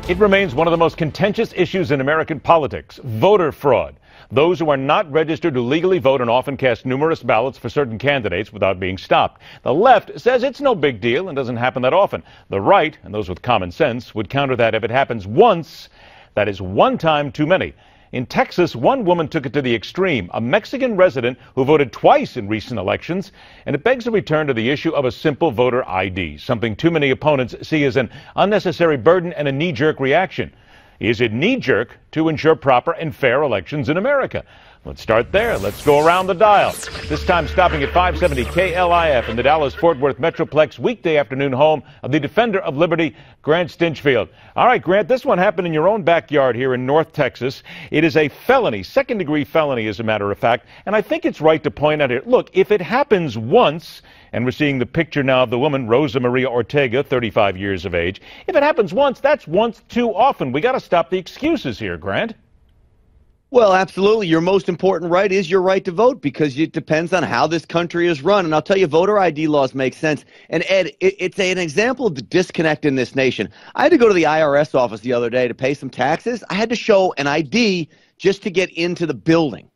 It remains one of the most contentious issues in American politics, voter fraud. Those who are not registered to legally vote and often cast numerous ballots for certain candidates without being stopped. The left says it's no big deal and doesn't happen that often. The right, and those with common sense, would counter that if it happens once, that is one time too many. In Texas, one woman took it to the extreme, a Mexican resident who voted twice in recent elections, and it begs a return to the issue of a simple voter ID, something too many opponents see as an unnecessary burden and a knee-jerk reaction. Is it knee-jerk to ensure proper and fair elections in America? Let's start there. Let's go around the dial. This time stopping at 570 KLIF in the Dallas-Fort Worth Metroplex, weekday afternoon home of the Defender of Liberty, Grant Stinchfield. All right, Grant, this one happened in your own backyard here in North Texas. It is a felony, second-degree felony, as a matter of fact, and I think it's right to point out here, look, if it happens once, and we're seeing the picture now of the woman, Rosa Maria Ortega, 35 years of age, if it happens once, that's once too often. We got to stop the excuses here, Grant. Well, absolutely. Your most important right is your right to vote because it depends on how this country is run. And I'll tell you, voter ID laws make sense. And, Ed, it's an example of the disconnect in this nation. I had to go to the IRS office the other day to pay some taxes. I had to show an ID just to get into the building.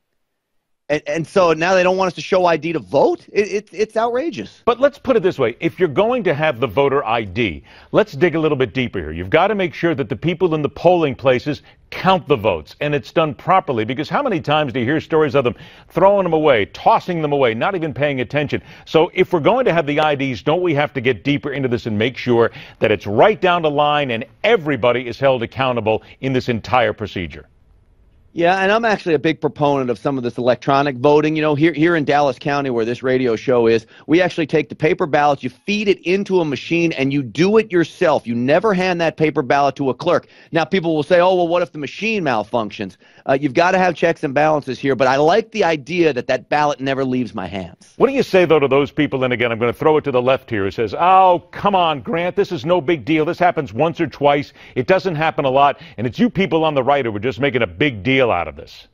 And so now they don't want us to show ID to vote? It's outrageous. But let's put it this way. If you're going to have the voter ID, let's dig a little bit deeper here. You've got to make sure that the people in the polling places count the votes, and it's done properly, because how many times do you hear stories of them throwing them away, tossing them away, not even paying attention? So if we're going to have the IDs, don't we have to get deeper into this and make sure that it's right down the line and everybody is held accountable in this entire procedure? Yeah, and I'm actually a big proponent of some of this electronic voting. You know, here in Dallas County, where this radio show is, we actually take the paper ballots, you feed it into a machine, and you do it yourself. You never hand that paper ballot to a clerk. Now, people will say, oh, well, what if the machine malfunctions? You've got to have checks and balances here, but I like the idea that that ballot never leaves my hands. What do you say, though, to those people, and again, I'm going to throw it to the left here, who says, oh, come on, Grant, this is no big deal. This happens once or twice. It doesn't happen a lot, and it's you people on the right who are just making a big deal out of this.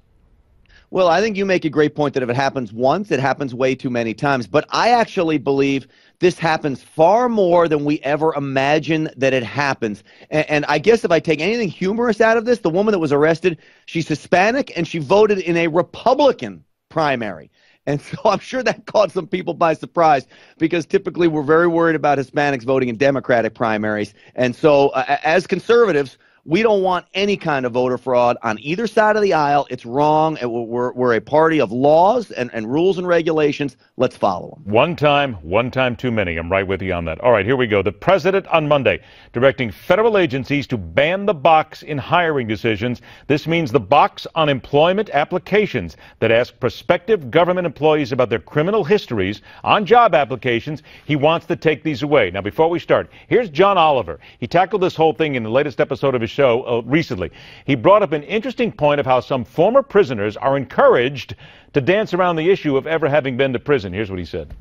Well, I think you make a great point that if it happens once, it happens way too many times. But I actually believe this happens far more than we ever imagine that it happens. And I guess if I take anything humorous out of this, the woman that was arrested, she's Hispanic and she voted in a Republican primary. And so I'm sure that caught some people by surprise because typically we're very worried about Hispanics voting in Democratic primaries. And so as conservatives, we don't want any kind of voter fraud on either side of the aisle. It's wrong. We're a party of laws and rules and regulations. Let's follow them. One time too many. I'm right with you on that. All right, here we go. The president on Monday directing federal agencies to ban the box in hiring decisions. This means the box on employment applications that ask prospective government employees about their criminal histories on job applications. He wants to take these away. Now, before we start, here's John Oliver. He tackled this whole thing in the latest episode of his show recently. He brought up an interesting point of how some former prisoners are encouraged to dance around the issue of ever having been to prison. Here's what he said.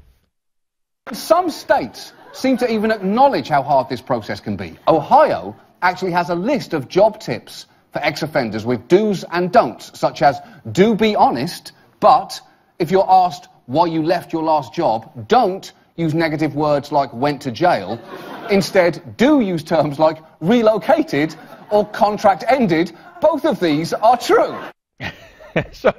Some states seem to even acknowledge how hard this process can be. Ohio actually has a list of job tips for ex-offenders with do's and don'ts, such as do be honest, but if you're asked why you left your last job, don't use negative words like went to jail. Instead, do use terms like relocated or contract ended. Both of these are true. So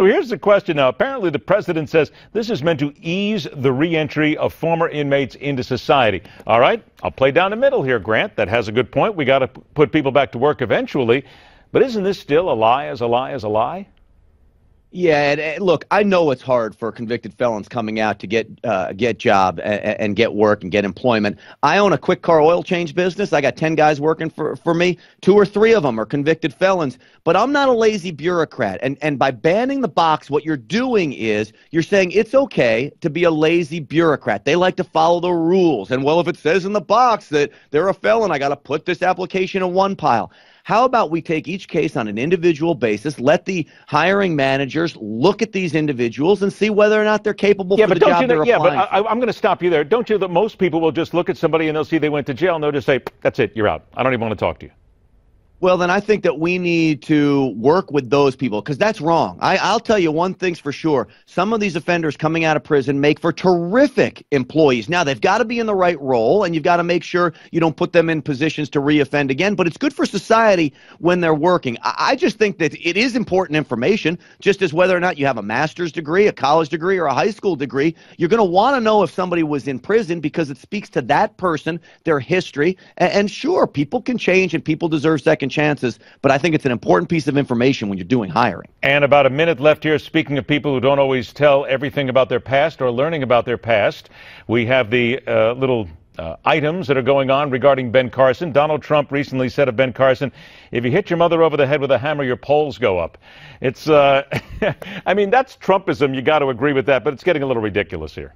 here's the question now. Apparently, the president says this is meant to ease the reentry of former inmates into society. All right, I'll play down the middle here, Grant. That has a good point. We got to put people back to work eventually. But isn't this still a lie as a lie as a lie? Yeah, and look, I know it's hard for convicted felons coming out to get job and get work and get employment. I own a quick car oil change business. I got 10 guys working for me. 2 or 3 of them are convicted felons. But I'm not a lazy bureaucrat. And by banning the box, what you're doing is you're saying it's okay to be a lazy bureaucrat. They like to follow the rules. And, well, if it says in the box that they're a felon, I got to put this application in one pile. How about we take each case on an individual basis, let the hiring managers look at these individuals and see whether or not they're capable for the job they're applying for? Yeah, but I'm going to stop you there. Don't you that most people will just look at somebody and they'll see they went to jail and they'll just say, that's it, you're out. I don't even want to talk to you. Well, then I think that we need to work with those people because that's wrong. I'll tell you one thing's for sure. Some of these offenders coming out of prison make for terrific employees. Now, they've got to be in the right role, and you've got to make sure you don't put them in positions to reoffend again. But it's good for society when they're working. I just think that it is important information, just as whether or not you have a master's degree, a college degree, or a high school degree. You're going to want to know if somebody was in prison because it speaks to that person, their history. And sure, people can change and people deserve second chances, but I think it's an important piece of information when you're doing hiring. And about a minute left here. Speaking of people who don't always tell everything about their past or learning about their past, we have the little items that are going on regarding Ben Carson. Donald Trump recently said of Ben Carson, if you hit your mother over the head with a hammer, your polls go up. It's, I mean, that's Trumpism. You got to agree with that, but it's getting a little ridiculous here.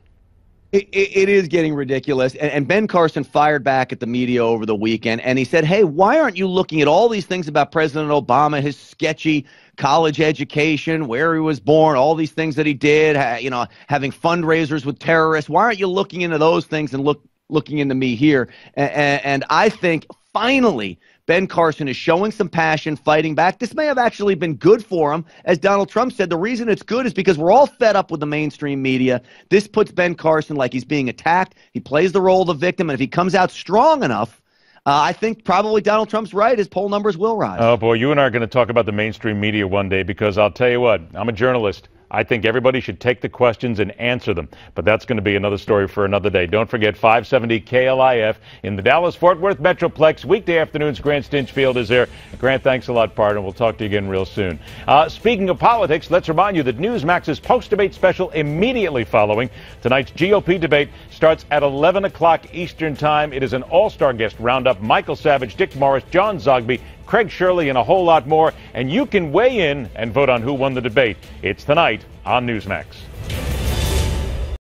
It is getting ridiculous. And Ben Carson fired back at the media over the weekend, and he said, hey, why aren't you looking at all these things about President Obama, his sketchy college education, where he was born, all these things that he did, you know, having fundraisers with terrorists? Why aren't you looking into those things and looking into me here? And I think finally Ben Carson is showing some passion, fighting back. This may have actually been good for him. As Donald Trump said, the reason it's good is because we're all fed up with the mainstream media. This puts Ben Carson like he's being attacked. He plays the role of the victim, and if he comes out strong enough, I think probably Donald Trump's right. His poll numbers will rise. Oh, boy, you and I are going to talk about the mainstream media one day because I'll tell you what, I'm a journalist. I think everybody should take the questions and answer them. But that's going to be another story for another day. Don't forget 570 KLIF in the Dallas-Fort Worth Metroplex. Weekday afternoons, Grant Stinchfield is there. Grant, thanks a lot, partner. We'll talk to you again real soon. Speaking of politics, let's remind you that Newsmax's post-debate special immediately following tonight's GOP debate starts at 11 o'clock Eastern Time. It is an all-star guest roundup. Michael Savage, Dick Morris, John Zogby, Craig Shirley, and a whole lot more. And you can weigh in and vote on who won the debate. It's tonight on Newsmax.